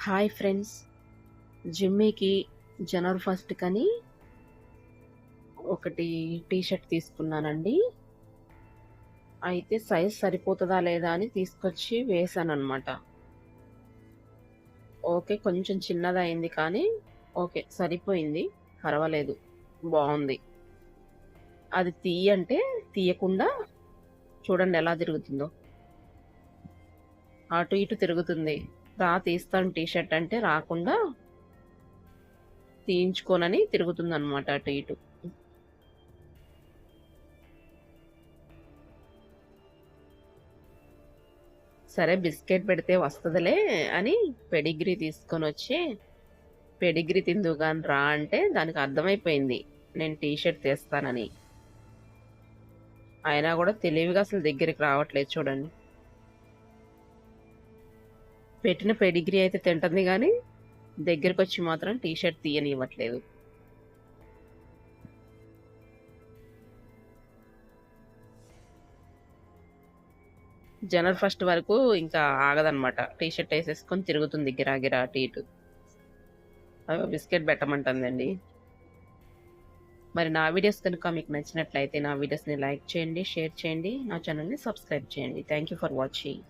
Hi friends, జిమ్మీకి జనవరి first కని ఒకటి T shirt తీసుకున్నానండి. అయితే సైజ్ సరిపోతుందా లేదా అని తీసుకొచ్చి వేసానన్నమాట. ఓకే, కొంచెం చిన్నదయింది కానీ ఓకే సరిపోయింది, పర్వాలేదు, బాగుంది. అది తీయంటే తీయకుండా చూడండి ఎలా తిరుగుతుందో, అటు ఇటు తిరుగుతుంది. తీస్తాను టీషర్ట్ అంటే రాకుండా తీయించుకోనని తిరుగుతుంది అనమాట అటు ఇటు. సరే బిస్కెట్ పెడితే వస్తుందిలే అని పెడిగ్రీ తీసుకొని వచ్చి, పెడిగ్రీ తిందుగాని రా అంటే దానికి అర్థమైపోయింది నేను టీషర్ట్ తీస్తానని. అయినా కూడా తెలివిగా అసలు దగ్గరికి రావట్లేదు చూడండి. పెట్టిన పెడిగ్రీ అయితే తింటుంది కానీ దగ్గరికి వచ్చి మాత్రం టీషర్ట్ తీయనివ్వట్లేదు. జనవరి ఫస్ట్ వరకు ఇంకా ఆగదనమాట. టీషర్ట్ వేసేసుకొని తిరుగుతుంది గిరాగిరా అటు ఇటు. బిస్కెట్ పెట్టమంటుందండి. మరి నా వీడియోస్ కనుక మీకు నచ్చినట్లయితే నా వీడియోస్ని లైక్ చేయండి, షేర్ చేయండి, నా ఛానల్ని సబ్స్క్రైబ్ చేయండి. Thank you for watching.